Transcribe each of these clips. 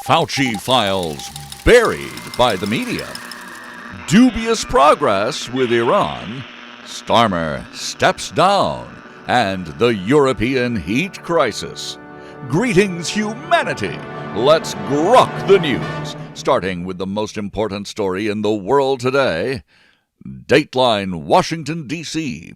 Fauci Files buried by the media. Dubious progress with Iran. Starmer steps down. And the European heat crisis. Greetings, humanity. Let's grok the news. Starting with the most important story in the world today. Dateline, Washington, D.C.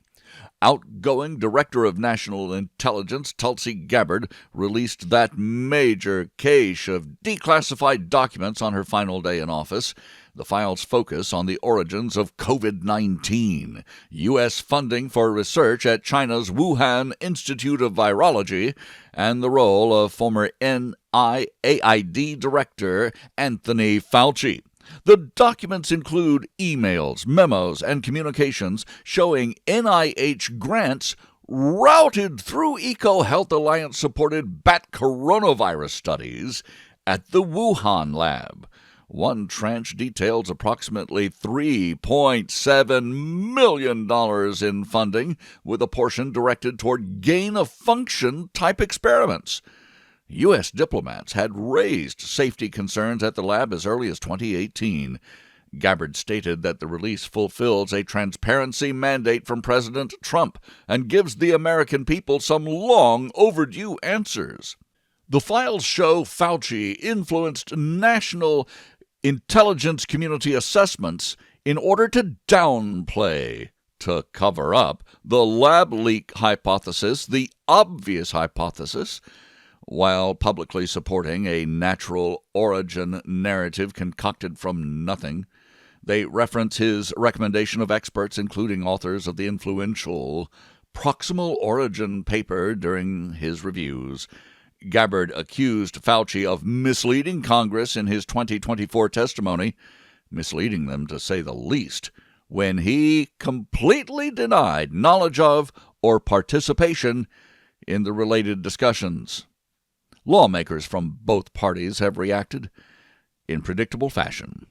Outgoing Director of National Intelligence Tulsi Gabbard released that major cache of declassified documents on her final day in office. The files focus on the origins of COVID-19, U.S. funding for research at China's Wuhan Institute of Virology, and the role of former NIAID Director Anthony Fauci. The documents include emails, memos, and communications showing NIH grants routed through EcoHealth Alliance-supported bat coronavirus studies at the Wuhan lab. One tranche details approximately $3.7 million in funding, with a portion directed toward gain-of-function type experiments. U.S. diplomats had raised safety concerns at the lab as early as 2018. Gabbard stated that the release fulfills a transparency mandate from President Trump and gives the American people some long-overdue answers. The files show Fauci influenced national intelligence community assessments in order to downplay, to cover up, the lab leak hypothesis, the obvious hypothesis, while publicly supporting a natural origin narrative concocted from nothing. They reference his recommendation of experts, including authors of the influential Proximal Origin paper, during his reviews. Gabbard accused Fauci of misleading Congress in his 2024 testimony, misleading them to say the least, when he completely denied knowledge of or participation in the related discussions. Lawmakers from both parties have reacted in predictable fashion.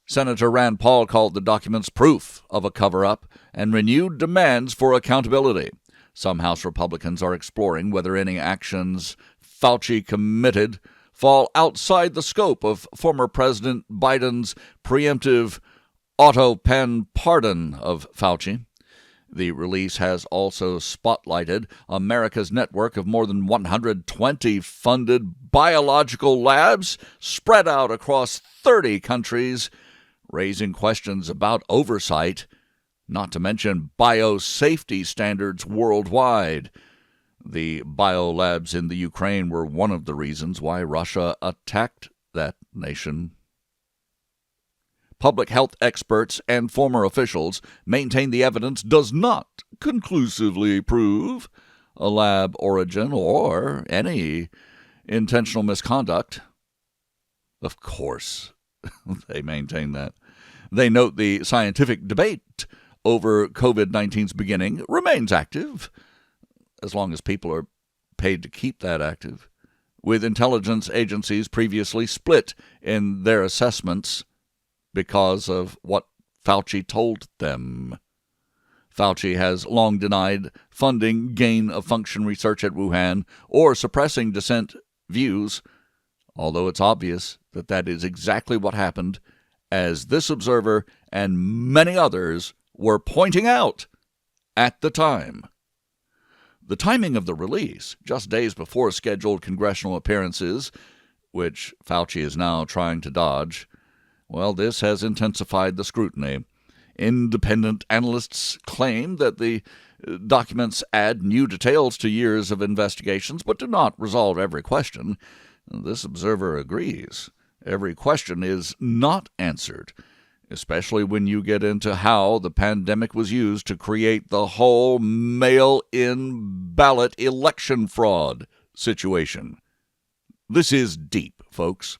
Senator Rand Paul called the documents proof of a cover-up and renewed demands for accountability. Some House Republicans are exploring whether any actions Fauci committed fall outside the scope of former President Biden's preemptive auto-pen pardon of Fauci. The release has also spotlighted America's network of more than 120 funded biological labs spread out across 30 countries, raising questions about oversight, not to mention biosafety standards worldwide. The biolabs in the Ukraine were one of the reasons why Russia attacked that nation. Public health experts and former officials maintain the evidence does not conclusively prove a lab origin or any intentional misconduct. Of course, they maintain that. They note the scientific debate over COVID-19's beginning remains active, as long as people are paid to keep that active, with intelligence agencies previously split in their assessments because of what Fauci told them. Fauci has long denied funding gain-of-function research at Wuhan or suppressing dissent views, although it's obvious that that is exactly what happened, as this observer and many others were pointing out at the time. The timing of the release, just days before scheduled congressional appearances, which Fauci is now trying to dodge, well, this has intensified the scrutiny. Independent analysts claim that the documents add new details to years of investigations, but do not resolve every question. This observer agrees. Every question is not answered, especially when you get into how the pandemic was used to create the whole mail-in ballot election fraud situation. This is deep, folks.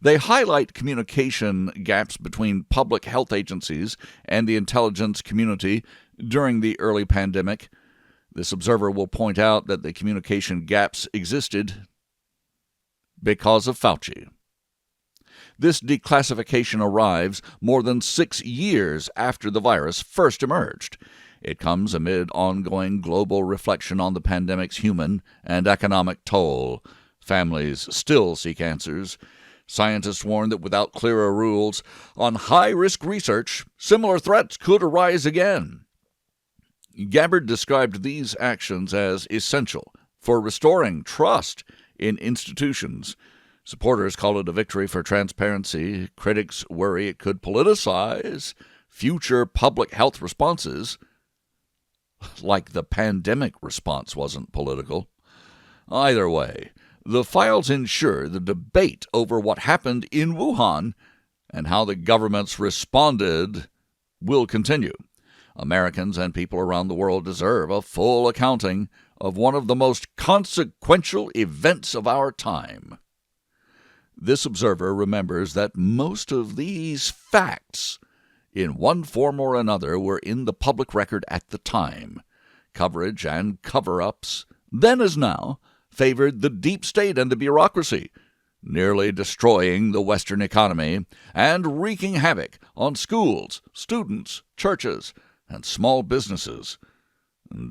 They highlight communication gaps between public health agencies and the intelligence community during the early pandemic. This observer will point out that the communication gaps existed because of Fauci. This declassification arrives more than 6 years after the virus first emerged. It comes amid ongoing global reflection on the pandemic's human and economic toll. Families still seek answers. Scientists warn that without clearer rules on high-risk research, similar threats could arise again. Gabbard described these actions as essential for restoring trust in institutions. Supporters call it a victory for transparency. Critics worry it could politicize future public health responses, like the pandemic response wasn't political. Either way, the files ensure the debate over what happened in Wuhan and how the governments responded will continue. Americans and people around the world deserve a full accounting of one of the most consequential events of our time. This observer remembers that most of these facts, in one form or another, were in the public record at the time. Coverage and cover-ups, then as now, favored the deep state and the bureaucracy, nearly destroying the Western economy and wreaking havoc on schools, students, churches, and small businesses.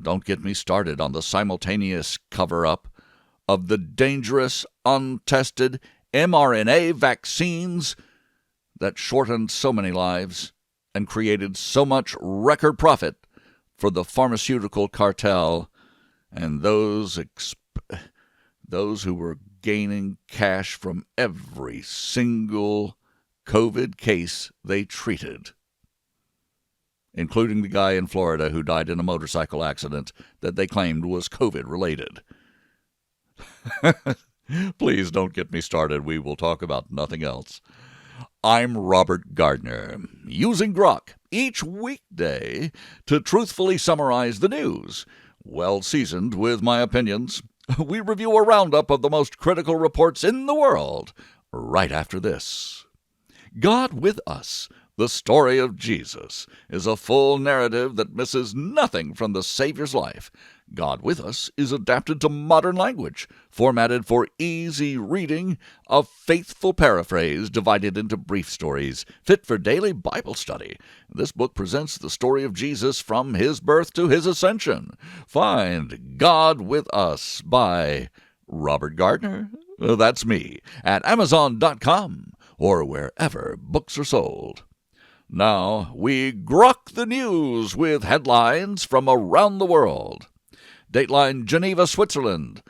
Don't get me started on the simultaneous cover-up of the dangerous, untested mRNA vaccines that shortened so many lives and created so much record profit for the pharmaceutical cartel and those who were gaining cash from every single COVID case they treated, including the guy in Florida who died in a motorcycle accident that they claimed was COVID-related. Please don't get me started. We will talk about nothing else. I'm Robert Gardner, using Grok each weekday to truthfully summarize the news, well seasoned with my opinions. We review a roundup of the most critical reports in the world right after this. God with Us, the story of Jesus, is a full narrative that misses nothing from the Savior's life. God with Us is adapted to modern language, formatted for easy reading, a faithful paraphrase divided into brief stories, fit for daily Bible study. This book presents the story of Jesus from his birth to his ascension. Find God with Us by Robert Gardner, that's me, at Amazon.com or wherever books are sold. Now we grok the news with headlines from around the world. Dateline Geneva, Switzerland.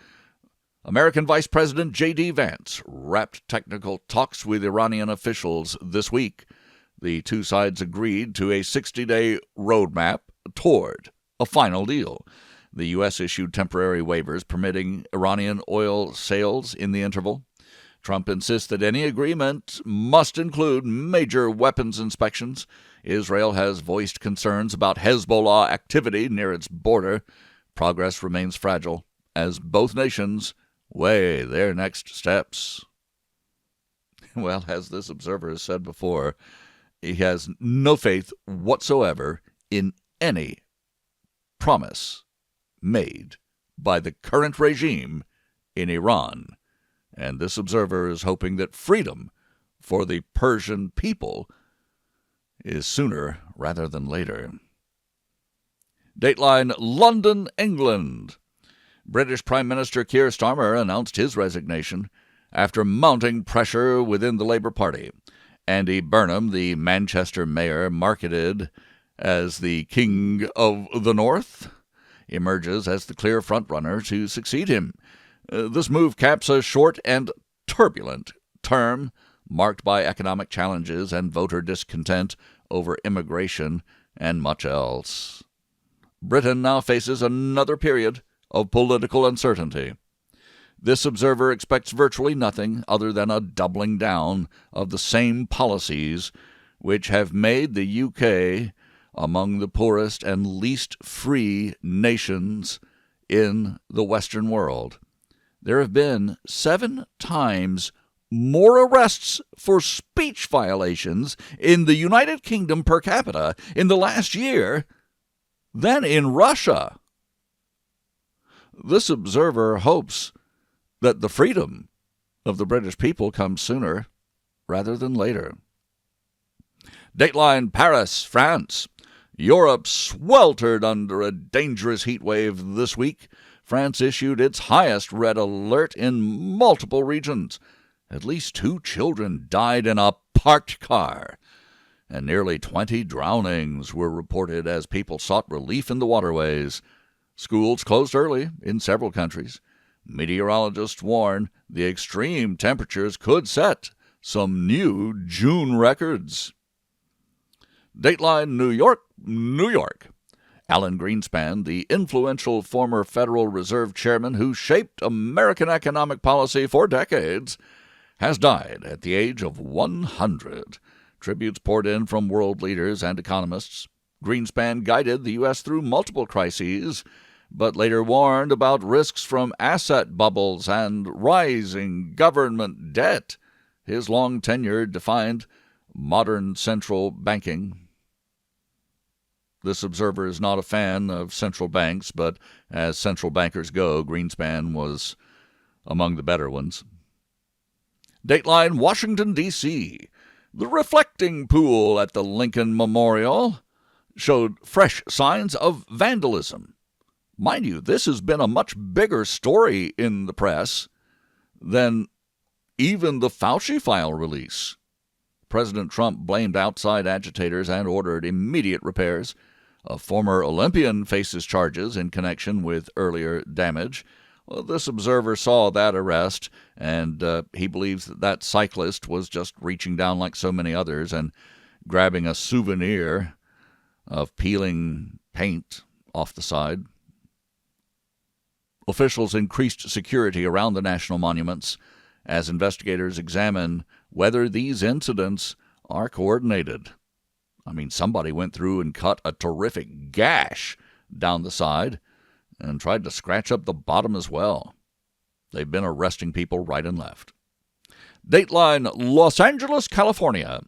American Vice President J.D. Vance wrapped technical talks with Iranian officials this week. The two sides agreed to a 60-day roadmap toward a final deal. The U.S. issued temporary waivers permitting Iranian oil sales in the interval. Trump insists that any agreement must include major weapons inspections. Israel has voiced concerns about Hezbollah activity near its border. Progress remains fragile as both nations weigh their next steps. Well, as this observer has said before, he has no faith whatsoever in any promise made by the current regime in Iran. And this observer is hoping that freedom for the Persian people is sooner rather than later. Dateline London, England. British Prime Minister Keir Starmer announced his resignation after mounting pressure within the Labour Party. Andy Burnham, the Manchester mayor marketed as the King of the North, emerges as the clear frontrunner to succeed him. This move caps a short and turbulent term marked by economic challenges and voter discontent over immigration and much else. Britain now faces another period of political uncertainty. This observer expects virtually nothing other than a doubling down of the same policies which have made the UK among the poorest and least free nations in the Western world. There have been 7 times more arrests for speech violations in the United Kingdom per capita in the last year than in Russia. This observer hopes that the freedom of the British people comes sooner rather than later. Dateline Paris, France. Europe sweltered under a dangerous heat wave this week. France issued its highest red alert in multiple regions. At least 2 children died in a parked car, and nearly 20 drownings were reported as people sought relief in the waterways. Schools closed early in several countries. Meteorologists warn the extreme temperatures could set some new June records. Dateline New York, New York. Alan Greenspan, the influential former Federal Reserve chairman who shaped American economic policy for decades, has died at the age of 100. Tributes poured in from world leaders and economists. Greenspan guided the U.S. through multiple crises, but later warned about risks from asset bubbles and rising government debt. His long tenure defined modern central banking. This observer is not a fan of central banks, but as central bankers go, Greenspan was among the better ones. Dateline Washington, D.C. The reflecting pool at the Lincoln Memorial showed fresh signs of vandalism. Mind you, this has been a much bigger story in the press than even the Fauci File release. President Trump blamed outside agitators and ordered immediate repairs. A former Olympian faces charges in connection with earlier damage. Well, this observer saw that arrest, and he believes that cyclist was just reaching down like so many others and grabbing a souvenir of peeling paint off the side. Officials increased security around the national monuments as investigators examine whether these incidents are coordinated. I mean, somebody went through and cut a terrific gash down the side and tried to scratch up the bottom as well. They've been arresting people right and left. Dateline Los Angeles, California.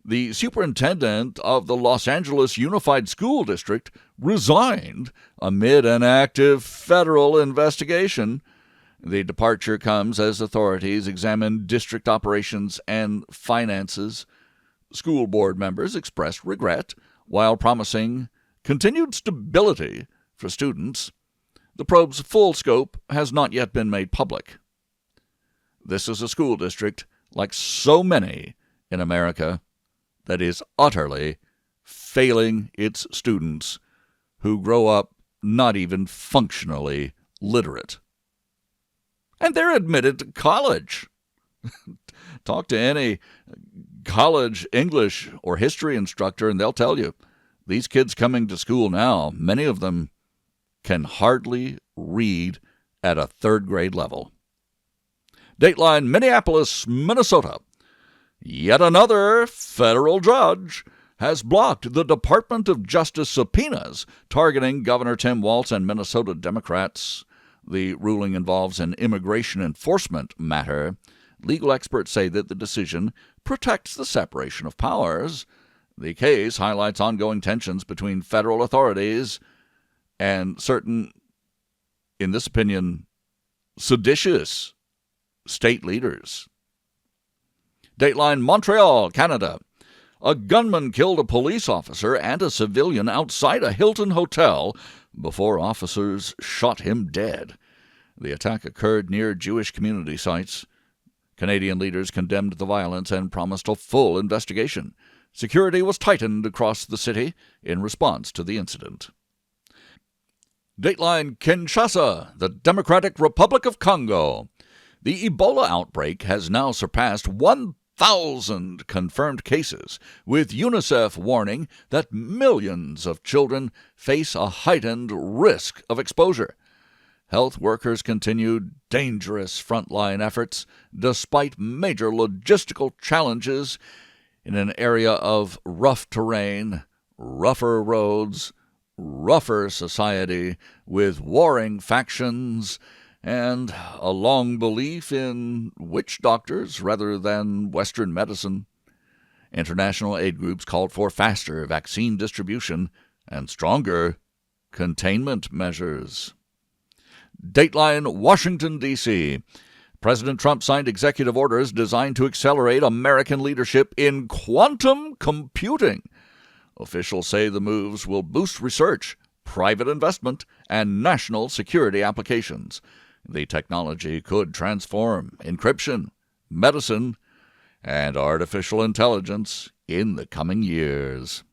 The superintendent of the Los Angeles Unified School District resigned amid an active federal investigation. The departure comes as authorities examine district operations and finances. School board members expressed regret while promising continued stability for students. The probe's full scope has not yet been made public. This is a school district, like so many in America, that is utterly failing its students who grow up not even functionally literate. And they're admitted to college. Talk to any college English or history instructor, and they'll tell you, these kids coming to school now, many of them can hardly read at a third-grade level. Dateline Minneapolis, Minnesota. Yet another federal judge has blocked the Department of Justice subpoenas targeting Governor Tim Walz and Minnesota Democrats. The ruling involves an immigration enforcement matter. Legal experts say that the decision protects the separation of powers. The case highlights ongoing tensions between federal authorities and certain, in this opinion, seditious state leaders. Dateline Montreal, Canada. A gunman killed a police officer and a civilian outside a Hilton hotel before officers shot him dead. The attack occurred near Jewish community sites. Canadian leaders condemned the violence and promised a full investigation. Security was tightened across the city in response to the incident. Dateline Kinshasa, the Democratic Republic of Congo. The Ebola outbreak has now surpassed 1,000 confirmed cases, with UNICEF warning that millions of children face a heightened risk of exposure. Health workers continue dangerous frontline efforts despite major logistical challenges in an area of rough terrain, rougher roads, rougher society with warring factions and a long belief in witch doctors rather than Western medicine. International aid groups called for faster vaccine distribution and stronger containment measures. Dateline Washington, D.C. President Trump signed executive orders designed to accelerate American leadership in quantum computing. Officials say the moves will boost research, private investment, and national security applications. The technology could transform encryption, medicine, and artificial intelligence in the coming years.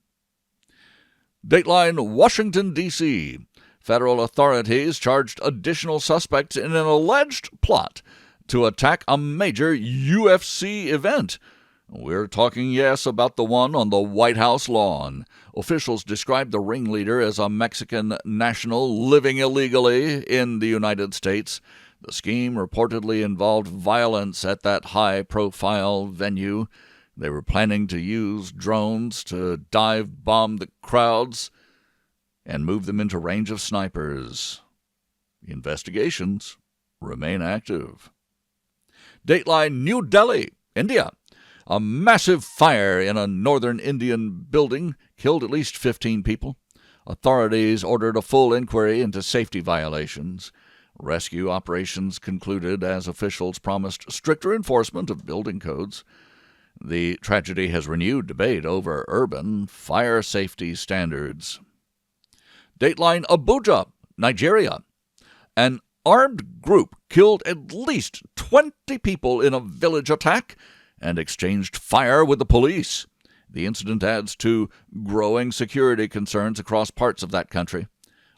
Dateline Washington, D.C. Federal authorities charged additional suspects in an alleged plot to attack a major UFC event. We're talking, yes, about the one on the White House lawn. Officials described the ringleader as a Mexican national living illegally in the United States. The scheme reportedly involved violence at that high-profile venue. They were planning to use drones to dive-bomb the crowds and move them into range of snipers. Investigations remain active. Dateline New Delhi, India. A massive fire in a northern Indian building killed at least 15 people. Authorities ordered a full inquiry into safety violations. Rescue operations concluded as officials promised stricter enforcement of building codes. The tragedy has renewed debate over urban fire safety standards. Dateline Abuja, Nigeria. An armed group killed at least 20 people in a village attack and exchanged fire with the police. The incident adds to growing security concerns across parts of that country.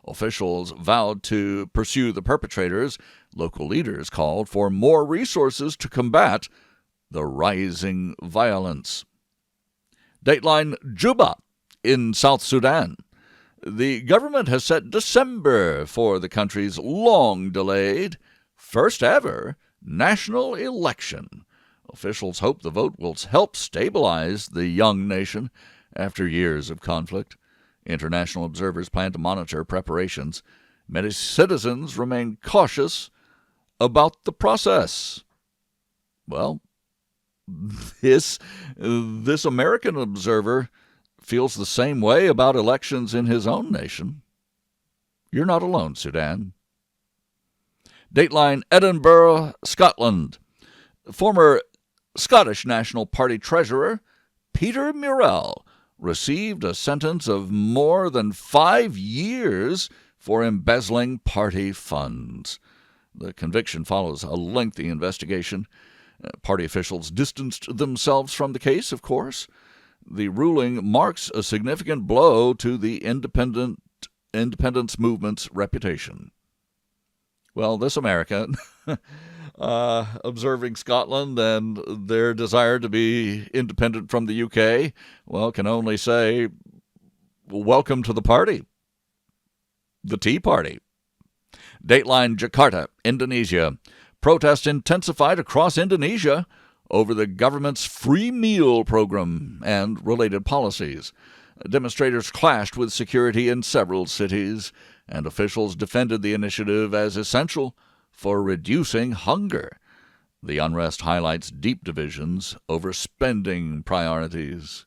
Officials vowed to pursue the perpetrators. Local leaders called for more resources to combat the rising violence. Dateline Juba in South Sudan. The government has set December for the country's long-delayed, first-ever national election. Officials hope the vote will help stabilize the young nation after years of conflict. International observers plan to monitor preparations. Many citizens remain cautious about the process. Well, this American observer feels the same way about elections in his own nation. You're not alone, Sudan. Dateline Edinburgh, Scotland. Former Scottish National Party treasurer Peter Murrell received a sentence of more than 5 years for embezzling party funds. The conviction follows a lengthy investigation. Party officials distanced themselves from the case, of course. The ruling marks a significant blow to the independence movement's reputation. Well, this American, observing Scotland and their desire to be independent from the UK, well, can only say, welcome to the party. The Tea Party. Dateline Jakarta, Indonesia. Protests intensified across Indonesia over the government's free meal program and related policies. Demonstrators clashed with security in several cities, and officials defended the initiative as essential for reducing hunger. The unrest highlights deep divisions over spending priorities.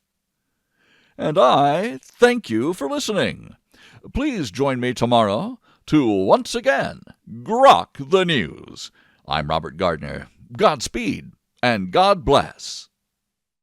And I thank you for listening. Please join me tomorrow to once again Grok the News. I'm Robert Gardner. Godspeed and God bless.